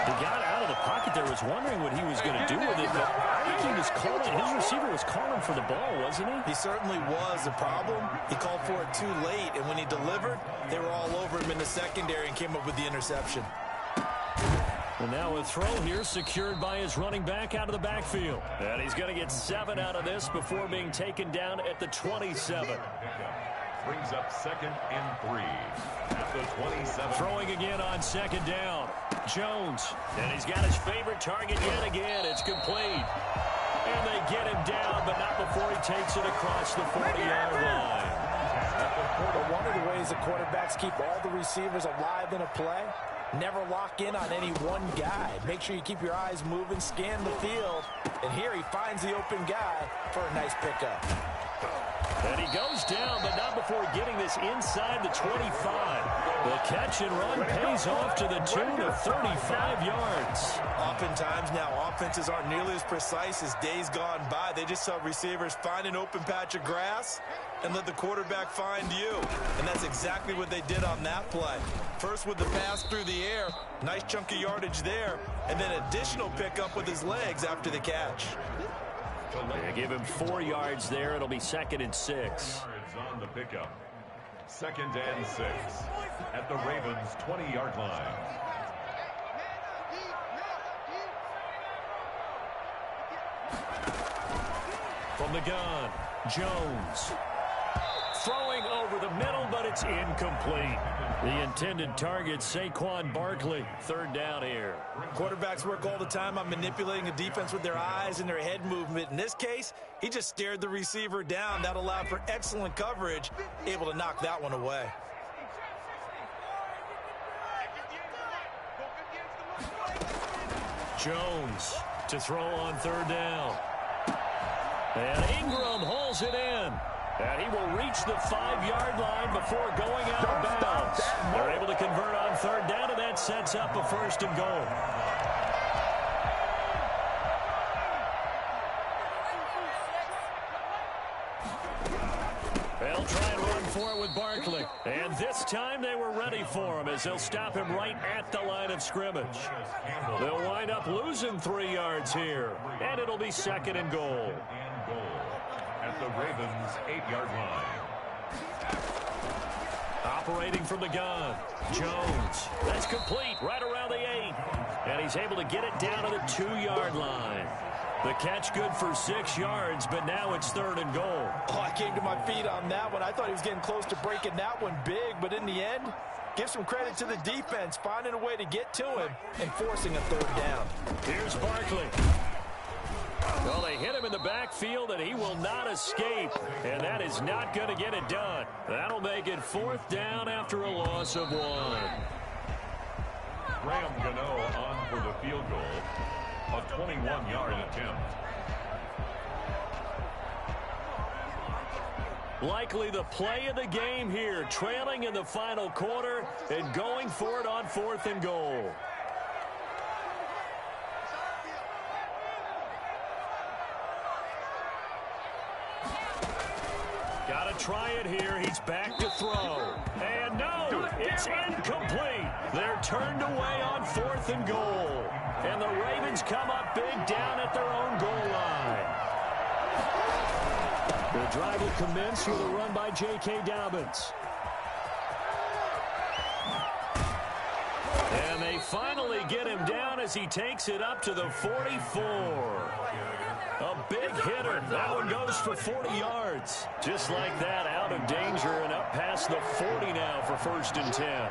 He got out of the pocket there, was wondering what he was going to do with it, but I think he was calling, his receiver was calling for the ball, wasn't he? He certainly was. The problem, he called for it too late, and when he delivered, they were all over him in the secondary and came up with the interception. And now a throw here secured by his running back out of the backfield. And he's going to get 7 out of this before being taken down at the 27. Brings up 2nd and 3 at the 27. Throwing again on 2nd down. Jones. And he's got his favorite target yet again. It's complete. And they get him down, but not before he takes it across the 40-yard line. But one of the ways the quarterbacks keep all the receivers alive in a play, never lock in on any one guy. Make sure you keep your eyes moving, scan the field. And here he finds the open guy for a nice pickup. And he goes down, but not before getting this inside the 25. The catch and run pays off to the tune of 35 yards. Oftentimes now, offenses aren't nearly as precise as days gone by. They just saw receivers find an open patch of grass and let the quarterback find you. And that's exactly what they did on that play. First with the pass through the air, nice chunk of yardage there, and then additional pickup with his legs after the catch. They give him 4 yards there. It'll be 2nd and 6. Yards on the pickup. 2nd and 6 at the Ravens' 20-yard line. From the gun, Jones. Throwing over the middle, but it's incomplete. The intended target, Saquon Barkley. 3rd down here. Quarterbacks work all the time on manipulating a defense with their eyes and their head movement. In this case, he just stared the receiver down. That allowed for excellent coverage, able to knock that one away. Jones to throw on 3rd down. And Ingram holds it in. And he will reach the 5-yard line before going out of bounds. They're able to convert on 3rd down, and that sets up a 1st and goal. They'll try and run for it with Barkley. And this time they were ready for him as they'll stop him right at the line of scrimmage. They'll wind up losing 3 yards here, and it'll be 2nd and goal. At the Ravens' 8-yard line. Operating from the gun, Jones. That's complete right around the 8. And he's able to get it down to the 2-yard line. The catch good for 6 yards, but now it's 3rd and goal. Oh, I came to my feet on that one. I thought he was getting close to breaking that one big, but in the end, give some credit to the defense, finding a way to get to him and forcing a 3rd down. Here's Barkley. Well, they hit him in the backfield, and he will not escape. And that is not going to get it done. That'll make it 4th down after a loss of 1. Graham Gano on for the field goal. A 21-yard attempt. Likely the play of the game here, trailing in the final quarter and going for it on 4th and goal. Got to try it here. He's back to throw. And no, it's incomplete. They're turned away on 4th and goal. And the Ravens come up big down at their own goal line. The drive will commence with a run by J.K. Dobbins. And they finally get him down as he takes it up to the 44. A big hitter. That one goes for 40 yards. Just like that, out of danger and up past the 40 now for 1st and 10.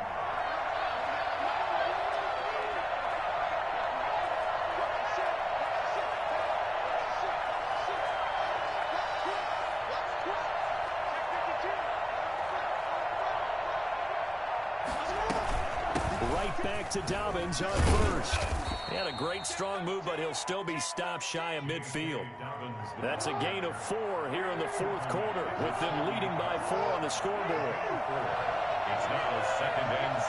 Right back to Dobbins on 1st. He had a great strong move, but he'll still be stopped shy of midfield. That's a gain of 4 here in the 4th quarter, with them leading by 4 on the scoreboard. It's now 2nd and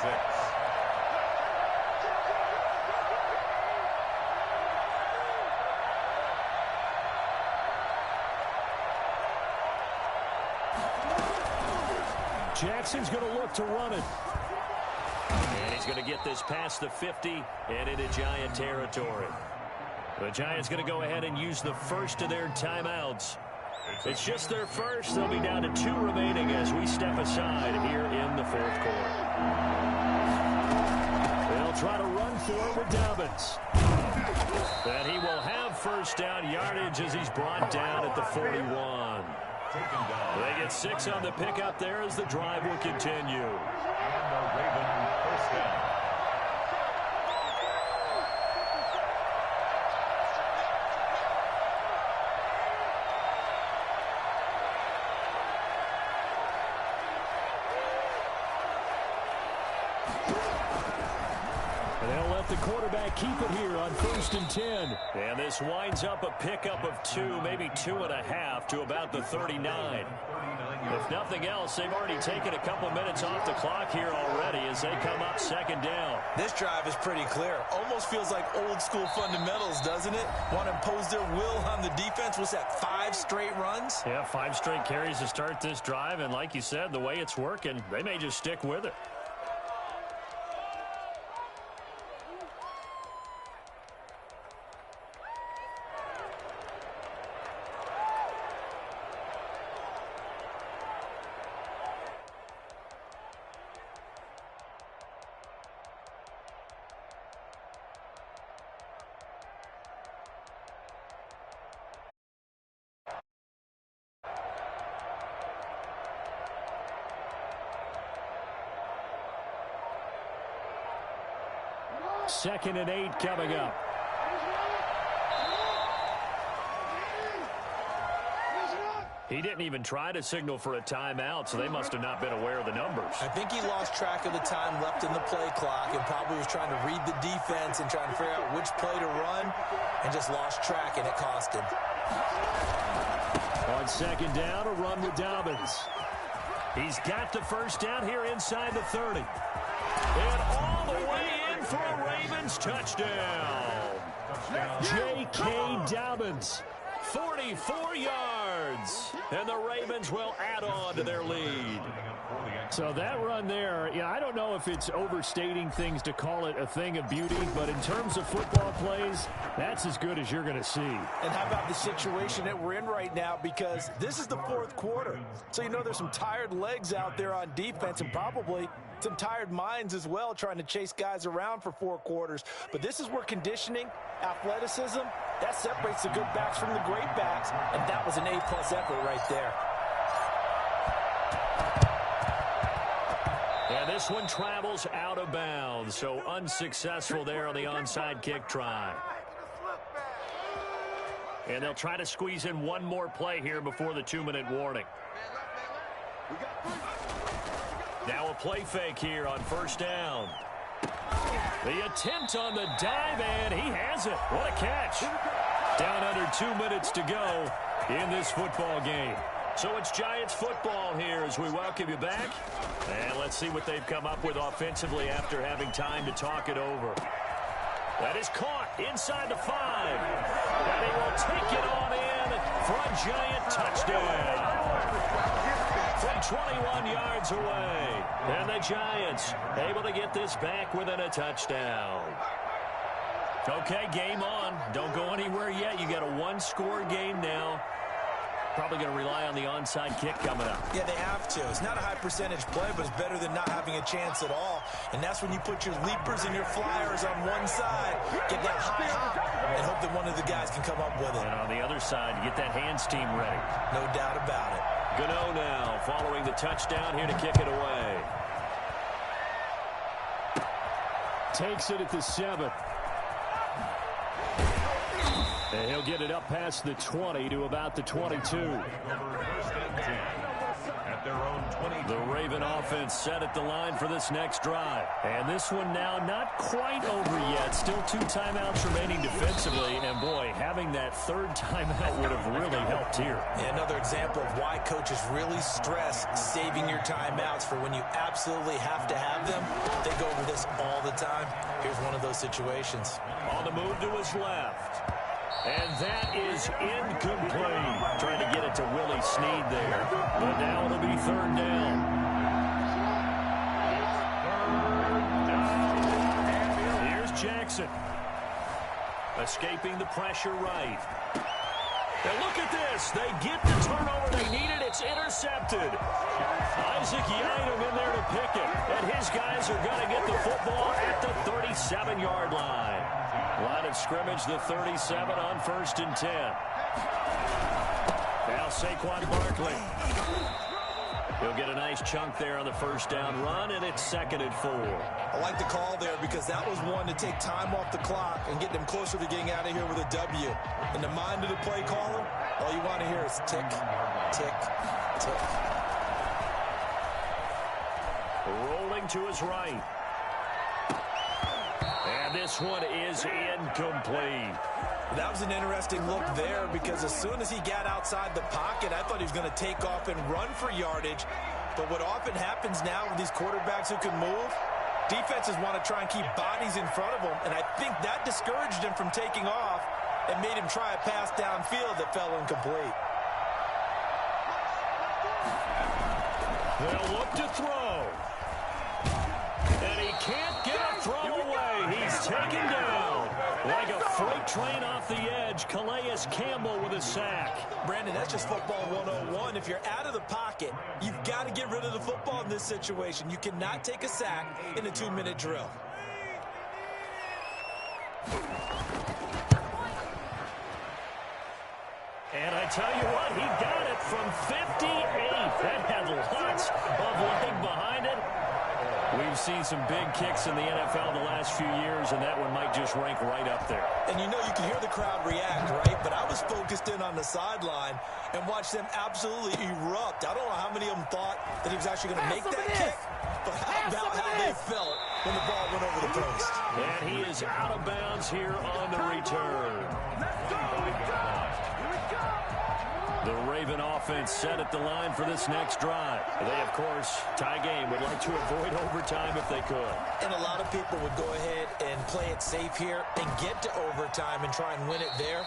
6. Jackson's going to look to run it. And he's going to get this past the 50 and into Giant territory. The Giants going to go ahead and use the first of their timeouts. It's just their first. They'll be down to 2 remaining as we step aside here in the 4th quarter. They'll try to run for it with Dobbins. And he will have 1st down yardage as he's brought down at the 41. They get 6 on the pickup there as the drive will continue. And the Ravens 1st down. They'll let the quarterback keep it here on 1st and 10. And this winds up a pickup of 2, maybe 2.5 to about the 39. If nothing else, they've already taken a couple minutes off the clock here already as they come up 2nd down. This drive is pretty clear. Almost feels like old school fundamentals, doesn't it? Want to impose their will on the defense. Was that 5 straight runs? Yeah, 5 straight carries to start this drive. And like you said, the way it's working, they may just stick with it. Second and 8 coming up. He didn't even try to signal for a timeout, so they must have not been aware of the numbers. I think he lost track of the time left in the play clock and probably was trying to read the defense and trying to figure out which play to run and just lost track, and it cost him. On 2nd down, a run with Dobbins. He's got the 1st down here inside the 30. And all the way in for a Ravens touchdown. J.K. Dobbins, 44 yards. And the Ravens will add on to their lead. So that run there, I don't know if it's overstating things to call it a thing of beauty, but in terms of football plays, that's as good as you're going to see. And how about the situation that we're in right now? Because this is the fourth quarter. So there's some tired legs out there on defense and probably some tired minds as well trying to chase guys around for 4 quarters. But this is where conditioning, athleticism, that separates the good backs from the great backs. And that was an A-plus effort right there. And this one travels out of bounds, so unsuccessful there on the onside kick try. And they'll try to squeeze in one more play here before the 2-minute warning. Now a play fake here on first down. The attempt on the dive, and he has it. What a catch. Down under 2 minutes to go in this football game. So it's Giants football here as we welcome you back. And let's see what they've come up with offensively after having time to talk it over. That is caught inside the 5. And he will take it on in for a Giant touchdown. From 21 yards away. And the Giants able to get this back within a touchdown. Okay, game on. Don't go anywhere yet. You got a 1-score game now. Probably going to rely on the onside kick coming up. Yeah, they have to. It's not a high percentage play, but it's better than not having a chance at all. And that's when you put your leapers and your flyers on one side, get that high hop, and hope that one of the guys can come up with it. And on the other side, you get that hands team ready. No doubt about it. Gano now following the touchdown here to kick it away. Takes it at the 7. And he'll get it up past the 20 to about the 22. At their own 20. The Raven offense set at the line for this next drive. And this one now not quite over yet. Still 2 timeouts remaining defensively. And boy, having that 3rd timeout would have really helped here. Yeah, another example of why coaches really stress saving your timeouts for when you absolutely have to have them. They go over this all the time. Here's one of those situations. On the move to his left. And that is incomplete. Trying to get it to Willie Snead there. But now it'll be 3rd down. Here's Jackson. Escaping the pressure right. And look at this. They get the turnover they needed. It's intercepted. Isaac Yiadom in there to pick it. And his guys are going to get the football at the 37-yard line. Line of scrimmage, the 37 on 1st and 10. Now Saquon Barkley. He'll get a nice chunk there on the 1st down run, and it's 2nd and 4. I like the call there because that was one to take time off the clock and get them closer to getting out of here with a W. In the mind of the play caller, all you want to hear is tick, tick, tick. Rolling to his right. And this one is incomplete. That was an interesting look there because as soon as he got outside the pocket, I thought he was going to take off and run for yardage. But what often happens now with these quarterbacks who can move, defenses want to try and keep bodies in front of them. And I think that discouraged him from taking off and made him try a pass downfield that fell incomplete. They'll look to throw. And he can't get a throw away. He's taken down. Like a freight train off the edge, Calais Campbell with a sack. Brandon, that's just football 101. If you're out of the pocket, you've got to get rid of the football in this situation. You cannot take a sack in a 2-minute drill. And I tell you what, he got it from 58. That had lots of leg behind it. We've seen some big kicks in the NFL the last few years, and that one might just rank right up there. And you can hear the crowd react, right? But I was focused in on the sideline and watched them absolutely erupt. I don't know how many of them thought that he was actually going to make that kick, but how about how they felt when the ball went over the post. And he is out of bounds here on the return. The Raven offense set at the line for this next drive. They, of course, tie game, would like to avoid overtime if they could. And a lot of people would go ahead and play it safe here and get to overtime and try and win it there.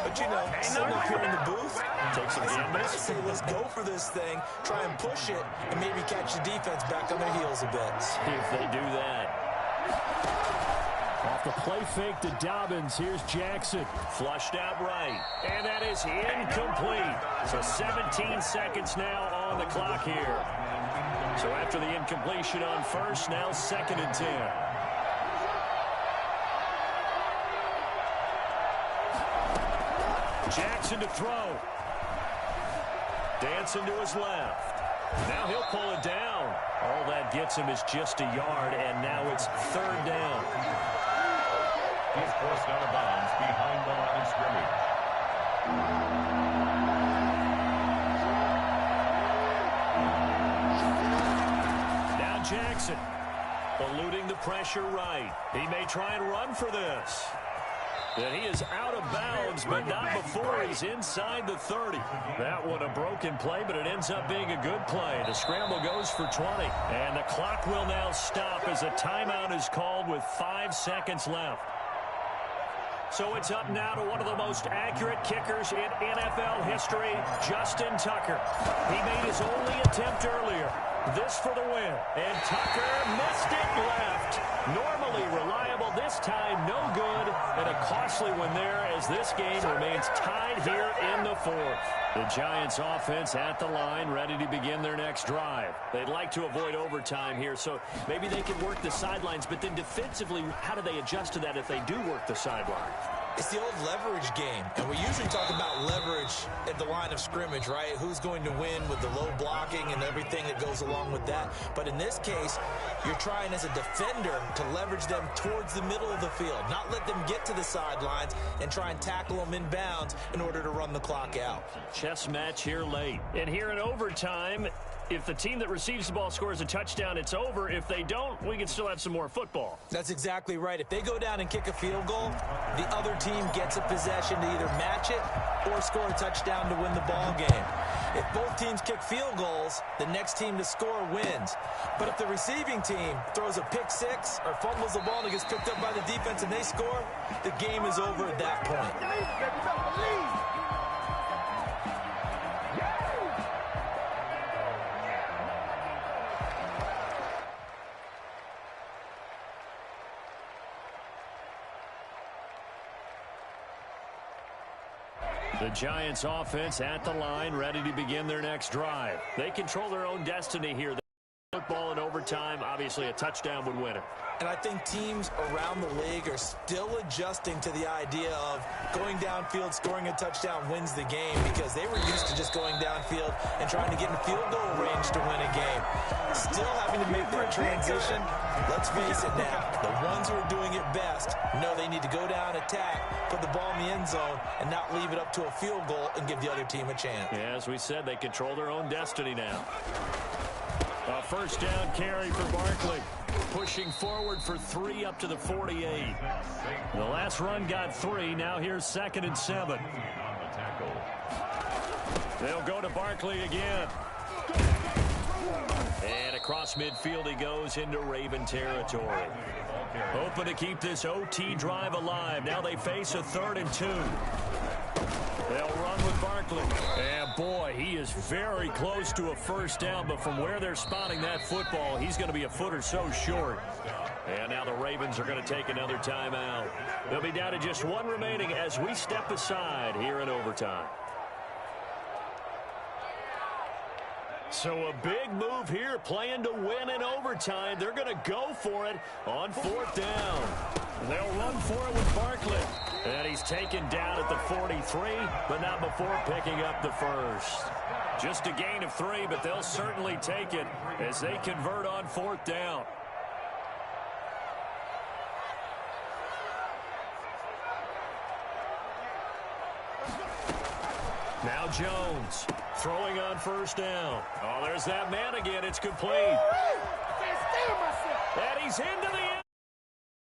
But, you know, sitting up here in the booth, take some gambles. Say, let's go for this thing, try and push it, and maybe catch the defense back on their heels a bit. See if they do that. Off the play fake to Dobbins. Here's Jackson. Flushed out right. And that is incomplete. So 17 seconds now on the clock here. So after the incompletion on first, now 2nd and 10. Jackson to throw. Dancing to his left. Now he'll pull it down. All that gets him is just a yard, and now it's 3rd down. He's forced out of bounds behind the line of scrimmage. Now Jackson, eluding the pressure right. He may try and run for this. And he is out of bounds, but not before he's inside the 30. That one a broken play, but it ends up being a good play. The scramble goes for 20. And the clock will now stop as a timeout is called with 5 seconds left. So it's up now to one of the most accurate kickers in NFL history, Justin Tucker. He made his only attempt earlier. This for the win. And Tucker missed it left. Normally reliable, this time no good. And a costly one there as this game remains tied here in the 4th. The Giants offense at the line, ready to begin their next drive. They'd like to avoid overtime here, so maybe they can work the sidelines, but then defensively, how do they adjust to that if they do work the sidelines? It's the old leverage game, and we usually talk about leverage at the line of scrimmage, right? Who's going to win with the low blocking and everything that goes along with that. But in this case, you're trying as a defender to leverage them towards the middle of the field, not let them get to the sidelines and try and tackle them in bounds in order to run the clock out. Chess match here late. And here in overtime, if the team that receives the ball scores a touchdown, it's over. If they don't, we can still have some more football. That's exactly right. If they go down and kick a field goal, the other team gets a possession to either match it or score a touchdown to win the ball game. If both teams kick field goals, the next team to score wins. But if the receiving team throws a pick six or fumbles the ball and it gets picked up by the defense and they score, the game is over at that point. The Giants offense at the line, ready to begin their next drive. They control their own destiny here. Football in overtime, obviously a touchdown would win it. And I think teams around the league are still adjusting to the idea of going downfield, scoring a touchdown wins the game, because they were used to just going downfield and trying to get in field goal range to win a game. Still having to make that transition. Let's face it now, the ones who are doing it best know they need to go down, attack, put the ball in the end zone, and not leave it up to a field goal and give the other team a chance. Yeah, as we said, they control their own destiny now. A first down carry for Barkley. Pushing forward for 3 up to the 48. The last run got 3. Now here's 2nd and 7. They'll go to Barkley again. And across midfield he goes into Raven territory. Hoping to keep this OT drive alive. Now they face a 3rd and 2. They'll run with Barkley. And boy, he is very close to a first down, but from where they're spotting that football, he's going to be a foot or so short. And now the Ravens are going to take another timeout. They'll be down to just 1 remaining as we step aside here in overtime. So a big move here, playing to win in overtime. They're going to go for it on 4th down. They'll run for it with Barkley. And he's taken down at the 43, but not before picking up the first. Just a gain of 3, but they'll certainly take it as they convert on 4th down. Now Jones throwing on first down. Oh, there's that man again. It's complete. And he's into the